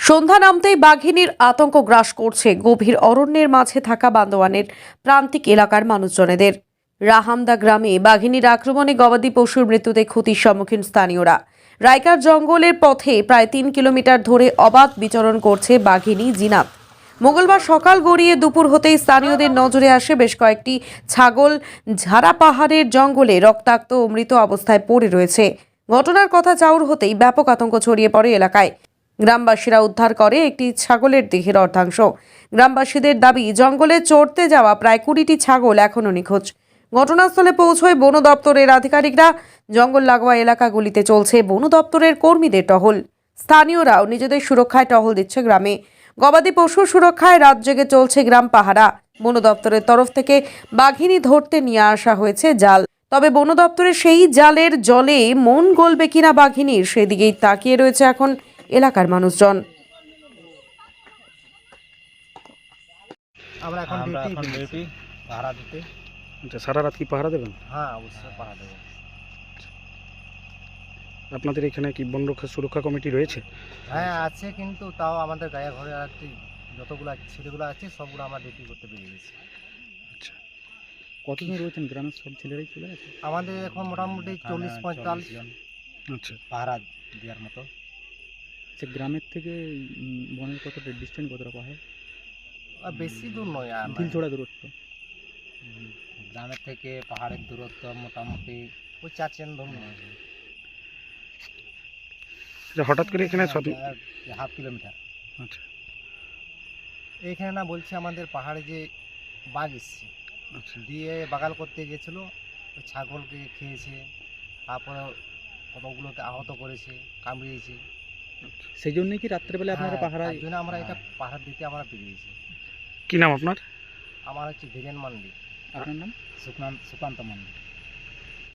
সন্ধ্যা নামতেই বাঘিনীর আতঙ্ক গ্রাস করছে গভীর অরণ্যের মাঝে থাকা বান্দোয়ানের প্রান্তিক এলাকার মানুষজনেদের। রাহামদা গ্রামে বাঘিনীর আক্রমণে গবাদি পশুর মৃত্যুতে ক্ষতির সম্মুখীন স্থানীয়রা। রাইকার জঙ্গলের পথে প্রায় ৩ কিলোমিটার ধরে অবাধ বিচরণ করছে বাঘিনী জিনাত। মঙ্গলবার সকাল গড়িয়ে দুপুর হতেই স্থানীয়দের নজরে আসে বেশ কয়েকটি ছাগল ঝাড়া পাহাড়ের জঙ্গলে রক্তাক্ত ও মৃত অবস্থায় পড়ে রয়েছে। ঘটনার কথা চাউর হতেই ব্যাপক আতঙ্ক ছড়িয়ে পড়ে এলাকায়। গ্রামবাসীরা উদ্ধার করে একটি ছাগলের দেহের অর্ধাংশ। গ্রামবাসীদের দাবি, জঙ্গলে চড়তে যাওয়া প্রায় ২০টি ছাগল এখনও নিখোঁজ। ঘটনাস্থলে পৌঁছয় বন দপ্তরের আধিকারিকরা। জঙ্গল লাগোয়া এলাকাগুলিতে চলছে বন দপ্তরের কর্মীদের টহল। স্থানীয়রাও নিজেদের সুরক্ষায় টহল দিচ্ছে গ্রামে। গবাদি পশুর সুরক্ষায় রাত জেগে চলছে গ্রাম পাহারা। বন দপ্তরের তরফ থেকে বাঘিনী ধরতে নিয়ে আসা হয়েছে জাল। তবে বন দপ্তরের সেই জালের জলে মন গলবে কিনা বাঘিনীর, সেদিকেই তাকিয়ে রয়েছে এখন এলাকার মানুষজন। আমরা এখন ডিউটি পাহারা দিতে। আচ্ছা, সারা রাত কি পাহারা দেবেন? হ্যাঁ, অবশ্যই পাহারা দেবো। আপনাদের এখানে কি বন রক্ষা সুরক্ষা কমিটি রয়েছে? হ্যাঁ আছে, কিন্তু তাও আমাদের গায়ে ঘরে আর কি যতগুলো ছেলেগুলো আছে সবগুলো আমরা ডিউটি করতে পেরে গেছি। আচ্ছা, কতজন রয়েছেন গ্রামের সব ছেলেরাই চলে গেছে? আমাদের এখন মোটামুটি 40-45 জন আচ্ছা, পাহারা দেওয়ার মতো। আচ্ছা, গ্রামের থেকে বনের কতটা ডিস্টেন্স, কতটা পাহাড়? আর বেশি দূর নয়, ঢিলছোড়া দূরত্ব। গ্রামের থেকে পাহাড়ের দূরত্ব মোটামুটি ওই 4 চেন ধরুন। আচ্ছা, হঠাৎ করে এখানে সব হাফ কিলোমিটার। আচ্ছা, এইখানে না বলছে আমাদের পাহাড়ে যে বাঘ এসছে, আচ্ছা, দিয়ে বাগাল করতে গেছিল, ওই ছাগলকে খেয়েছে, তারপরে কতগুলোকে আহত করেছে, কামড়িয়েছে। সেই জন্যই কি রাত্রেবেলা আপনারা হ্যাঁ, পাহারা? তার জন্য আমরা এটা পাহাড় দিতে আমরা পেরিয়েছি। কি নাম আপনার? আমার হচ্ছে ধীরেন মান্ডি। আপনার নাম? সুকান্ত মান্ডি।